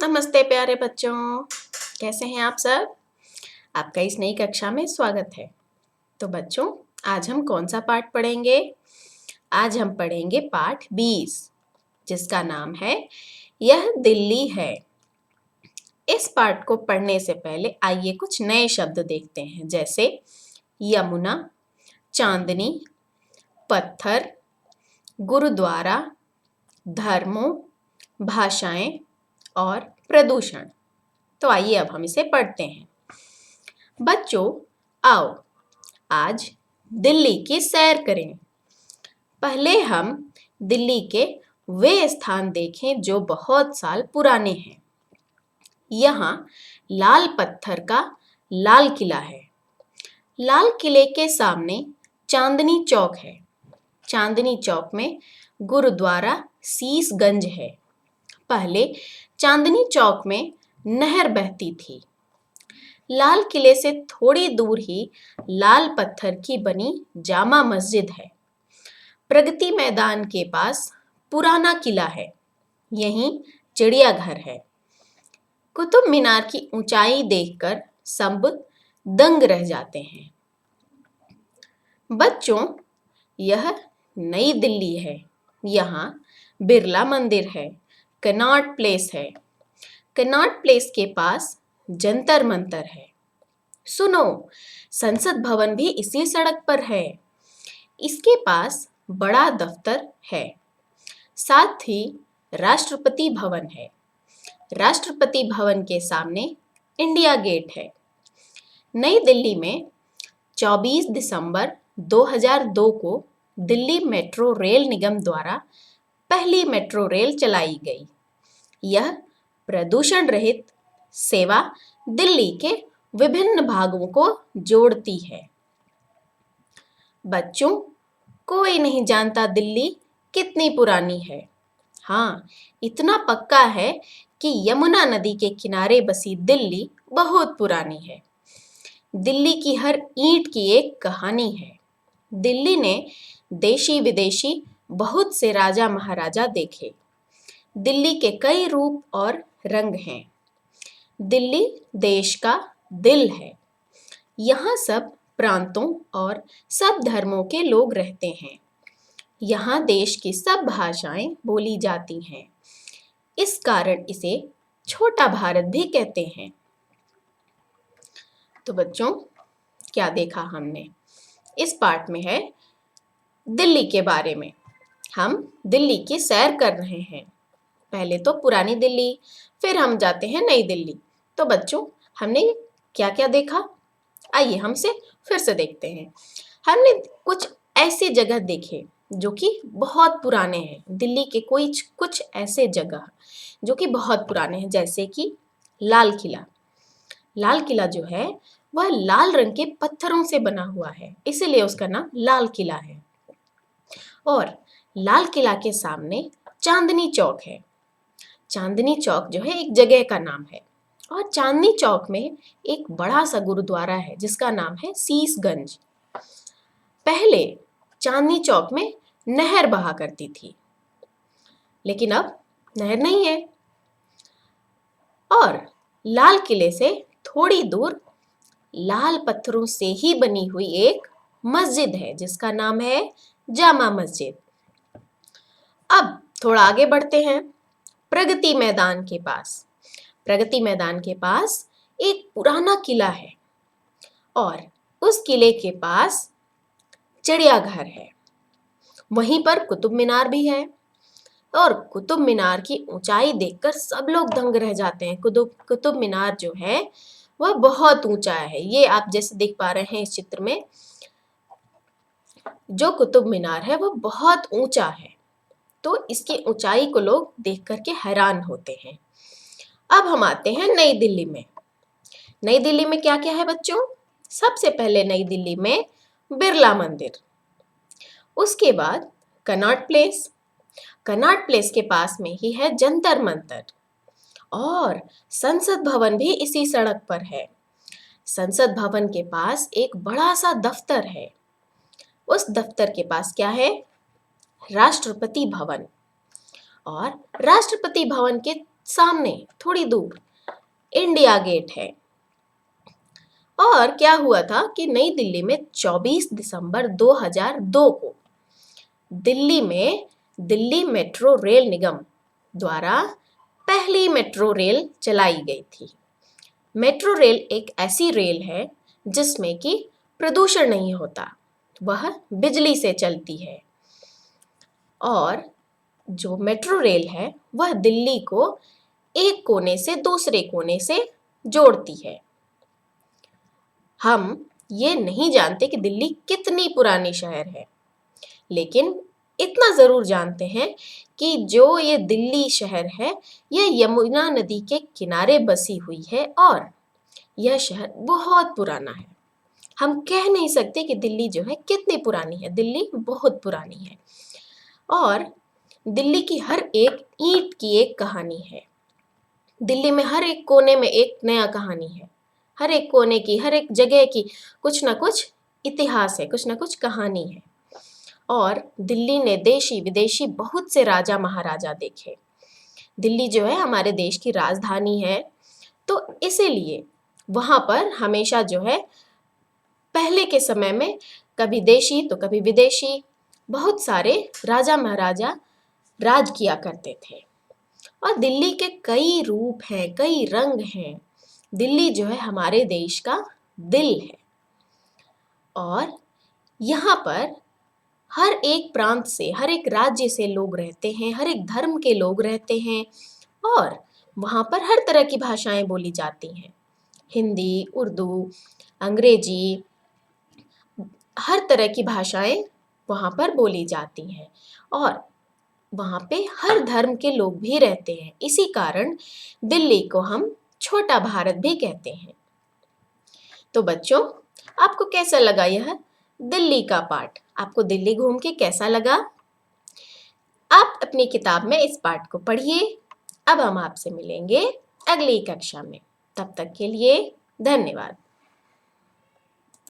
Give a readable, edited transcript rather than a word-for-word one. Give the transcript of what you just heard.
नमस्ते प्यारे बच्चों, कैसे हैं आप सब? आपका इस नई कक्षा में स्वागत है। तो बच्चों, आज हम कौन सा पाठ पढ़ेंगे? आज हम पढ़ेंगे पाठ 20, जिसका नाम है यह दिल्ली है। इस पाठ को पढ़ने से पहले आइए कुछ नए शब्द देखते हैं, जैसे यमुना, चांदनी, पत्थर, गुरुद्वारा, धर्मों, भाषाएं और प्रदूषण। तो आइए अब हम इसे पढ़ते हैं। बच्चों, आओ आज दिल्ली की सैर करें। पहले हम दिल्ली के वे स्थान देखें जो बहुत साल पुराने हैं। यहाँ लाल पत्थर का लाल किला है। लाल किले के सामने चांदनी चौक है। चांदनी चौक में गुरुद्वारा शीशगंज है। पहले चांदनी चौक में नहर बहती थी। लाल किले से थोड़ी दूर ही लाल पत्थर की बनी जामा मस्जिद है। प्रगति मैदान के पास पुराना किला है। यहीं चिड़ियाघर है। कुतुब मीनार की ऊंचाई देखकर सब दंग रह जाते हैं। बच्चों, यह नई दिल्ली है। यहाँ बिरला मंदिर है। कनॉट प्लेस है। कनॉट प्लेस के पास जंतर मंतर है। सुनो, संसद भवन भी इसी सड़क पर है। इसके पास बड़ा दफ्तर है। साथ ही राष्ट्रपति भवन है। राष्ट्रपति भवन के सामने इंडिया गेट है। नई दिल्ली में 24 दिसंबर 2002 को दिल्ली मेट्रो रेल निगम द्वारा पहली मेट्रो रेल चलाई गई। यह प्रदूषण रहित सेवा दिल्ली के विभिन्न भागों को जोड़ती है। बच्चों, कोई नहीं जानता दिल्ली कितनी पुरानी है। हाँ, इतना पक्का है कि यमुना नदी के किनारे बसी दिल्ली बहुत पुरानी है। दिल्ली की हर ईंट की एक कहानी है। दिल्ली ने देशी विदेशी बहुत से राजा महाराजा देखे। दिल्ली के कई रूप और रंग हैं। दिल्ली देश का दिल है। यहाँ सब प्रांतों और सब धर्मों के लोग रहते हैं। यहाँ देश की सब भाषाएं बोली जाती हैं। इस कारण इसे छोटा भारत भी कहते हैं। तो बच्चों, क्या देखा हमने? इस पाठ में है दिल्ली के बारे में। हम दिल्ली की सैर कर रहे हैं। पहले तो पुरानी दिल्ली, फिर हम जाते हैं नई दिल्ली। तो बच्चों, हमने क्या क्या देखा? आइए हमसे फिर से देखते हैं। हमने कुछ ऐसे जगह देखे जो कि बहुत पुराने हैं। दिल्ली के कुछ ऐसे जगह जो कि बहुत पुराने हैं, जैसे कि लाल किला। लाल किला जो है वह लाल रंग के पत्थरों से बना हुआ है, इसीलिए उसका नाम लाल किला है। और लाल किला के सामने चांदनी चौक है। चांदनी चौक जो है एक जगह का नाम है। और चांदनी चौक में एक बड़ा सा गुरुद्वारा है जिसका नाम है शीशगंज। पहले चांदनी चौक में नहर बहा करती थी, लेकिन अब नहर नहीं है। और लाल किले से थोड़ी दूर लाल पत्थरों से ही बनी हुई एक मस्जिद है जिसका नाम है जामा मस्जिद। अब थोड़ा आगे बढ़ते हैं। प्रगति मैदान के पास। प्रगति मैदान के पास एक पुराना किला है और उस किले के पास चिड़ियाघर है। वहीं पर कुतुब मीनार भी है। और कुतुब मीनार की ऊंचाई देखकर सब लोग दंग रह जाते हैं। कुतुब मीनार जो है वह बहुत ऊंचा है। ये आप जैसे देख पा रहे हैं इस चित्र में, जो कुतुब मीनार है वह बहुत ऊंचा है। तो इसकी ऊंचाई को लोग देख करके हैरान होते हैं। अब हम आते हैं नई दिल्ली में। नई दिल्ली में क्या क्या है बच्चों? सबसे पहले नई दिल्ली में बिरला मंदिर, उसके बाद कनॉट प्लेस। कनॉट प्लेस के पास में ही है जंतर मंतर। और संसद भवन भी इसी सड़क पर है। संसद भवन के पास एक बड़ा सा दफ्तर है। उस दफ्तर के पास क्या है? राष्ट्रपति भवन। और राष्ट्रपति भवन के सामने थोड़ी दूर इंडिया गेट है। और क्या हुआ था कि नई दिल्ली में 24 दिसंबर 2002 को दिल्ली में दिल्ली मेट्रो रेल निगम द्वारा पहली मेट्रो रेल चलाई गई थी। मेट्रो रेल एक ऐसी रेल है जिसमें कि प्रदूषण नहीं होता, वह बिजली से चलती है। और जो मेट्रो रेल है वह दिल्ली को एक कोने से दूसरे कोने से जोड़ती है। हम ये नहीं जानते कि दिल्ली कितनी पुरानी शहर है, लेकिन इतना ज़रूर जानते हैं कि जो ये दिल्ली शहर है यह यमुना नदी के किनारे बसी हुई है और यह शहर बहुत पुराना है। हम कह नहीं सकते कि दिल्ली जो है कितनी पुरानी है, दिल्ली बहुत पुरानी है। और दिल्ली की हर एक ईंट की एक कहानी है। दिल्ली में हर एक कोने में एक नया कहानी है। हर एक कोने की, हर एक जगह की कुछ ना कुछ इतिहास है, कुछ ना कुछ कहानी है। और दिल्ली ने देशी विदेशी बहुत से राजा महाराजा देखे। दिल्ली जो है हमारे देश की राजधानी है, तो इसीलिए वहाँ पर हमेशा जो है पहले के समय में कभी देशी तो कभी विदेशी बहुत सारे राजा महाराजा राज किया करते थे। और दिल्ली के कई रूप हैं, कई रंग हैं। दिल्ली जो है हमारे देश का दिल है। और यहाँ पर हर एक प्रांत से, हर एक राज्य से लोग रहते हैं, हर एक धर्म के लोग रहते हैं। और वहाँ पर हर तरह की भाषाएं बोली जाती हैं। हिंदी, उर्दू, अंग्रेजी, हर तरह की भाषाएं वहाँ पर बोली जाती हैं। और वहाँ पे हर धर्म के लोग भी रहते हैं। इसी कारण दिल्ली को हम छोटा भारत भी कहते हैं। तो बच्चों, आपको कैसा लगा यह दिल्ली का पाठ? आपको दिल्ली घूम के कैसा लगा? आप अपनी किताब में इस पाठ को पढ़िए। अब हम आपसे मिलेंगे अगली कक्षा में। तब तक के लिए धन्यवाद।